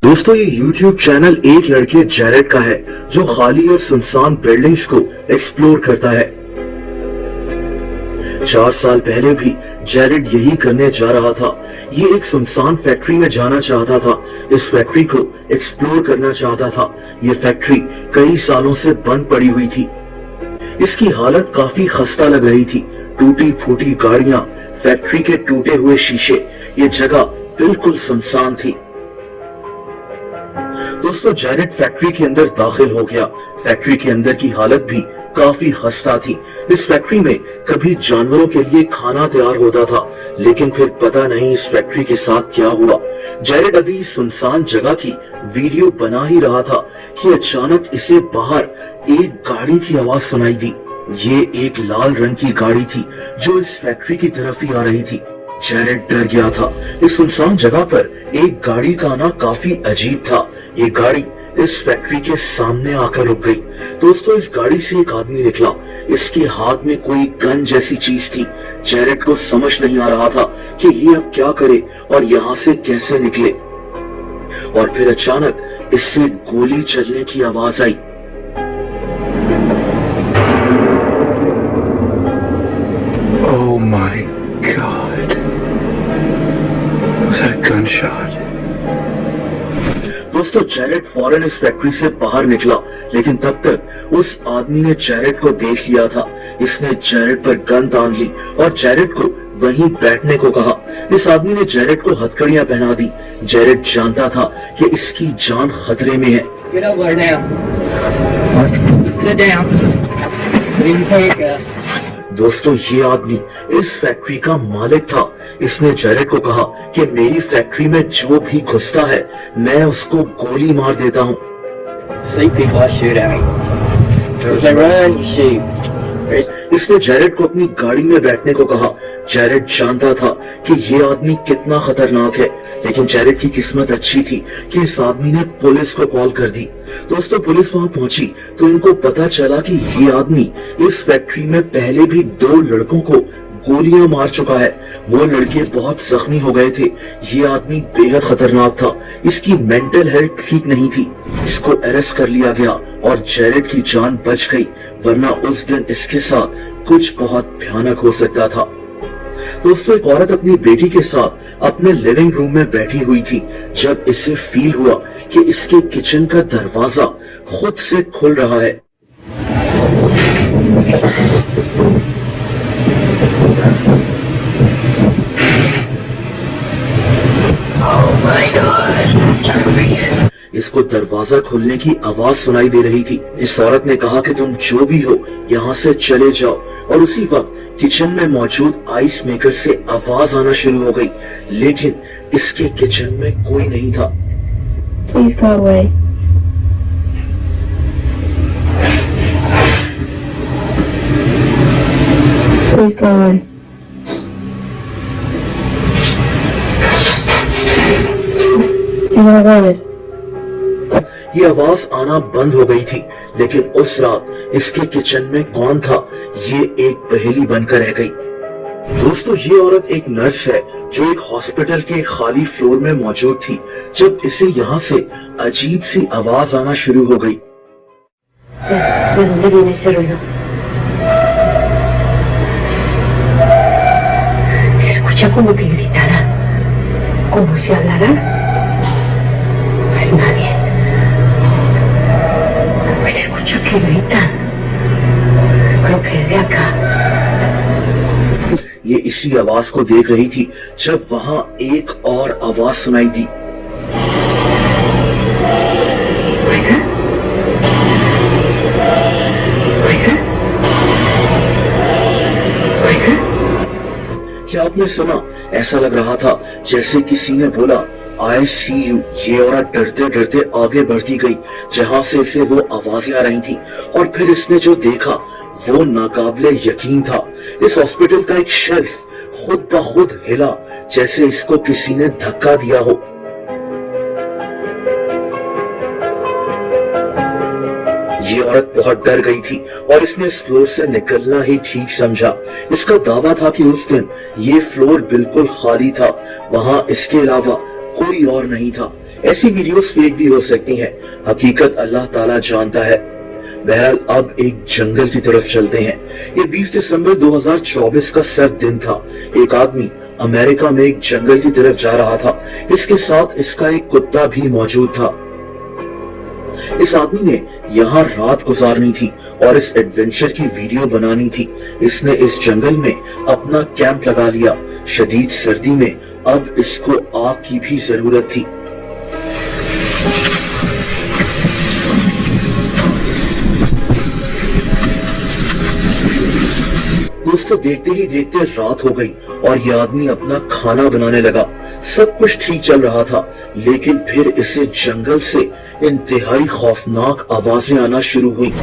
दोस्तों ये YouTube channel एक लड़के जैरेड का है जो खाली और सुनसान बिल्डिंग्स को एक्सप्लोर करता है। 4 साल पहले भी जैरेड यही करने जा रहा था। ये एक सुनसान फैक्ट्री में जाना चाहता था, इस फैक्ट्री को एक्सप्लोर करना चाहता था। ये फैक्ट्री कई सालों से बंद पड़ी हुई थी। इसकी हालत काफी खस्ता लग रही थी। टूटी फूटी गाड़ियां, फैक्ट्री के टूटे हुए शीशे, ये जगह बिल्कुल सुनसान थी। दोस्तों जैरेड फैक्ट्री के अंदर दाखिल हो गया। फैक्ट्री के अंदर की हालत भी काफी खस्ता थी। इस फैक्ट्री में कभी जानवरों के लिए खाना तैयार होता था, लेकिन फिर पता नहीं इस फैक्ट्री के साथ क्या हुआ। जैरेड अभी सुनसान जगह की वीडियो बना ही रहा था कि अचानक इसे बाहर एक गाड़ी की आवाज सुनाई दी। ये एक लाल रंग की गाड़ी थी जो इस फैक्ट्री की तरफ ही आ रही थी। जैरेड डर गया था। इस सुनसान जगह पर एक गाड़ी का आना काफी अजीब था। ये गाड़ी इस फैक्ट्री के सामने आकर रुक गई। दोस्तों इस गाड़ी से एक आदमी निकला। इसके हाथ में कोई गन जैसी चीज थी। जैरेड को समझ नहीं आ रहा था कि ये अब क्या करे और यहाँ से कैसे निकले। और फिर अचानक इससे गोली चलने की आवाज आई। Oh my God. Was that a gunshot? दोस्तों जैरेड फौरन इस फैक्ट्री से बाहर निकला, लेकिन तब तक उस आदमी ने जैरेड को देख लिया था। इसने जैरेड पर गन तान ली और जैरेड को वहीं बैठने को कहा। इस आदमी ने जैरेड को हथकड़ियां पहना दी। जैरेड जानता था कि इसकी जान खतरे में है। Get over now. Sit down. Bring your दोस्तों ये आदमी इस फैक्ट्री का मालिक था। इसने जैरेड को कहा कि मेरी फैक्ट्री में जो भी घुसता है मैं उसको गोली मार देता हूँ। See people, I shoot at them. If they run, you shoot. इसने जैरेड को अपनी गाड़ी में बैठने को कहा। जैरेड जानता था कि ये आदमी कितना खतरनाक है, लेकिन जैरेड की किस्मत अच्छी थी कि इस आदमी ने पुलिस को कॉल कर दी। दोस्तों पुलिस वहां पहुंची तो इनको पता चला कि ये आदमी इस फैक्ट्री में पहले भी 2 लड़कों को गोलियां मार चुका है। वो लड़के बहुत जख्मी हो गए थे। ये आदमी बेहद खतरनाक था। इसकी मेंटल हेल्थ ठीक नहीं थी। इसको अरेस्ट कर लिया गया और जैरेड की जान बच गई, वरना उस दिन इसके साथ कुछ बहुत भयानक हो सकता था। दोस्तों एक औरत अपनी बेटी के साथ अपने लिविंग रूम में बैठी हुई थी जब इसे फील हुआ कि इसके किचन का दरवाजा खुद से खुल रहा है। इसको दरवाजा खुलने की आवाज सुनाई दे रही थी। इस औरत ने कहा कि तुम जो भी हो यहाँ से चले जाओ, और उसी वक्त किचन में मौजूद आइस मेकर से आवाज आना शुरू हो गई, लेकिन इसके किचन में कोई नहीं था। Please go away. Please go away. You're not wanted. ये आवाज आना बंद हो गई थी, लेकिन उस रात इसके किचन में कौन था ये एक पहेली बनकर रह गई। दोस्तों ये औरत एक नर्स है जो एक हॉस्पिटल के खाली फ्लोर में मौजूद थी जब इसे यहाँ से अजीब सी आवाज आना शुरू हो गई। ¿De dónde viene ese ruido? Se escucha como que gritaran, como si hablaran. No es nadie. Pues se escucha que gritan. Creo que es de acá. ये इसी आवाज को देख रही थी जब वहां एक और आवाज सुनाई दी। Oiga. Oiga. Oiga. क्या आपने सुना? ऐसा लग रहा था जैसे किसी ने बोला I see you। ये औरत डरते डरते आगे बढ़ती गई जहां से इसे वो आवाजें आ रही थी, और फिर इसने जो देखा वो नाकाबिले यकीन था। इस हॉस्पिटल का एक शेल्फ खुद ब खुद हिला जैसे इसको किसी ने धक्का दिया हो। ये औरत बहुत डर गई थी और इसने इस फ्लोर से निकलना ही ठीक समझा। इसका दावा था कि उस दिन ये फ्लोर बिल्कुल खाली था, वहां इसके अलावा कोई और नहीं था। ऐसी वीडियोस फेक भी हो सकती हैं, हकीकत अल्लाह ताला जानता है। बहरहाल अब एक जंगल की तरफ चलते हैं। ये 20 दिसंबर 2024 का सर्द दिन था। एक आदमी अमेरिका में एक जंगल की तरफ जा रहा था। इसके साथ इसका एक कुत्ता भी मौजूद था। इस आदमी ने यहाँ रात गुजारनी थी और इस एडवेंचर की वीडियो बनानी थी। इसने इस जंगल में अपना कैंप लगा लिया। शदीद सर्दी में अब इसको आग की भी जरूरत थी। दोस्तों, देखते ही देखते रात हो गई और यह आदमी अपना खाना बनाने लगा। सब कुछ ठीक चल रहा था, लेकिन फिर इसे जंगल से इंतहाई खौफनाक आवाजें आना शुरू हुई।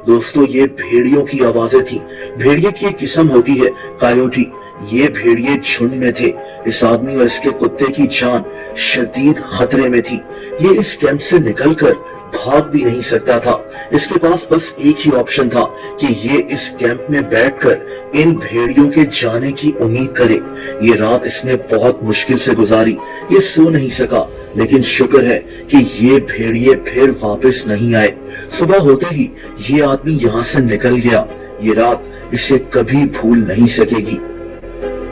दोस्तों, ये भेड़ियों की आवाजें थी। भेड़िए की एक किस्म होती है कायोटी। ये भेड़िए झुंड में थे। इस आदमी और इसके कुत्ते की जान शदीद खतरे में थी। ये इस कैंप से निकलकर भाग भी नहीं सकता था। इसके पास बस एक ही ऑप्शन था कि ये इस कैंप में बैठकर इन भेड़ियों के जाने की उम्मीद करे। ये रात इसने बहुत मुश्किल से गुजारी। ये सो नहीं सका, लेकिन शुक्र है कि ये भेड़िए फिर वापस नहीं आए। सुबह होते ही ये आदमी यहाँ से निकल गया। ये रात इसे कभी भूल नहीं सकेगी।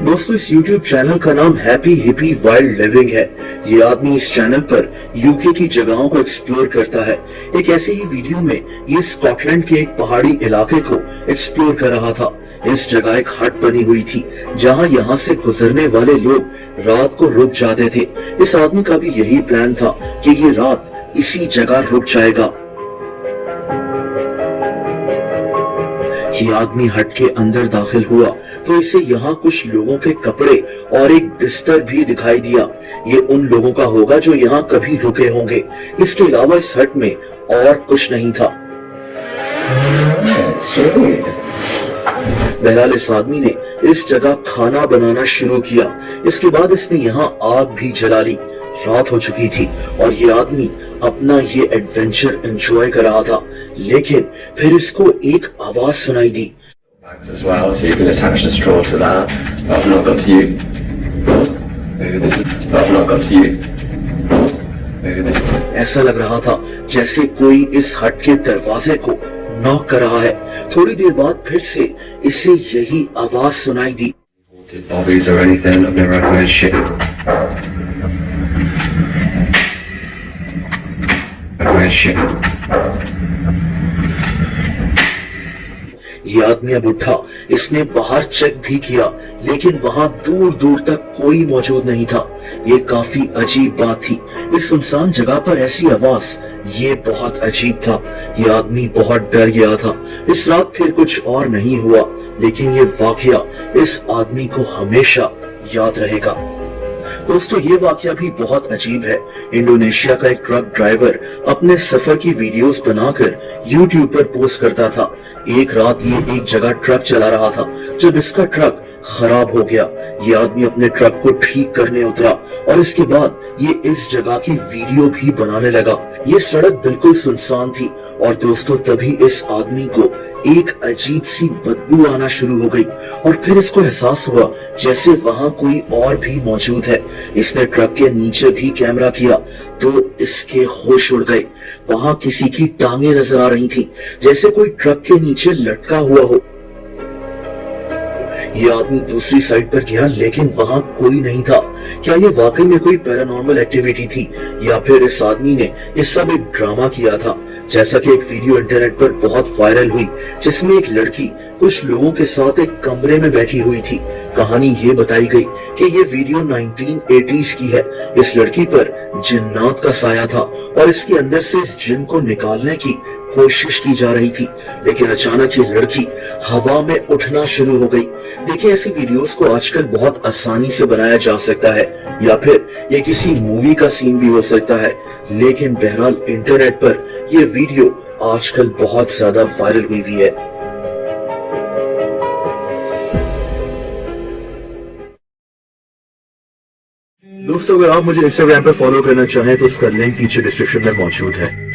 दोस्तों, इस YouTube चैनल का नाम हैप्पी हिप्पी वाइल्ड लिविंग है। ये आदमी इस चैनल पर यूके की जगहों को एक्सप्लोर करता है। एक ऐसी ही वीडियो में ये स्कॉटलैंड के एक पहाड़ी इलाके को एक्सप्लोर कर रहा था। इस जगह एक हट बनी हुई थी जहां यहाँ से गुजरने वाले लोग रात को रुक जाते थे। इस आदमी का भी यही प्लान था कि ये रात इसी जगह रुक जाएगा। ये आदमी हट के अंदर दाखिल हुआ तो इसे यहाँ कुछ लोगों के कपड़े और एक बिस्तर भी दिखाई दिया। ये उन लोगों का होगा जो यहाँ कभी रुके होंगे। इसके अलावा इस हट में और कुछ नहीं था। बहरहाल इस आदमी ने इस जगह खाना बनाना शुरू किया। इसके बाद इसने यहाँ आग भी जला ली। रात हो चुकी थी और ये आदमी अपना ये एडवेंचर एंजॉय कर रहा था, लेकिन फिर इसको एक आवाज सुनाई दी। As well, so you can attach the straw to that. I've not got to you. Maybe this is. I've not got to you. Maybe this is. ऐसा लग रहा था जैसे कोई इस हट के दरवाजे को नॉक कर रहा है। थोड़ी देर बाद फिर से इसे यही आवाज सुनाई दी। Bobbies or anything? I've never had weird shit. Weird shit. ये आदमी अब उठा। इसने बाहर चेक भी किया, लेकिन वहां दूर दूर तक कोई मौजूद नहीं था। ये काफी अजीब बात थी। इस सुनसान जगह पर ऐसी आवाज, ये बहुत अजीब था। ये आदमी बहुत डर गया था। इस रात फिर कुछ और नहीं हुआ, लेकिन ये वाकया इस आदमी को हमेशा याद रहेगा। दोस्तों, ये वाकया भी बहुत अजीब है। इंडोनेशिया का एक ट्रक ड्राइवर अपने सफर की वीडियोस बनाकर YouTube पर पोस्ट करता था। एक रात ये एक जगह ट्रक चला रहा था जब इसका ट्रक खराब हो गया। ये आदमी अपने ट्रक को ठीक करने उतरा और इसके बाद ये इस जगह की वीडियो भी बनाने लगा। ये सड़क बिल्कुल सुनसान थी और दोस्तों तभी इस आदमी को एक अजीब सी बदबू आना शुरू हो गई और फिर इसको एहसास हुआ जैसे वहां कोई और भी मौजूद है। इसने ट्रक के नीचे भी कैमरा किया तो इसके होश उड़ गए। वहां किसी की टांगे नजर आ रही थी, जैसे कोई ट्रक के नीचे लटका हुआ हो। ये आदमी दूसरी साइड पर गया, लेकिन वहां कोई नहीं था। क्या ये वाकई में कोई पैरानॉर्मल एक्टिविटी थी या फिर इस आदमी ने ये सब एक ड्रामा किया था? जैसा कि एक वीडियो इंटरनेट पर बहुत वायरल हुई जिसमें एक लड़की कुछ लोगों के साथ एक कमरे में बैठी हुई थी। कहानी ये बताई गई कि ये वीडियो 1980s की है। इस लड़की पर जिन्नात का साया था और इसके अंदर से इस जिन को निकालने की कोशिश की जा रही थी, लेकिन अचानक ये लड़की हवा में उठना शुरू हो गई। देखिए, ऐसी वीडियोस को आजकल बहुत आसानी से बनाया जा सकता है, या फिर ये किसी मूवी का सीन भी हो सकता है, लेकिन बहरहाल इंटरनेट पर ये वीडियो आजकल बहुत ज्यादा वायरल हुई हुई है। दोस्तों, अगर आप मुझे इंस्टाग्राम पर फॉलो करना चाहें तो उसका लिंक नीचे डिस्क्रिप्शन में मौजूद है।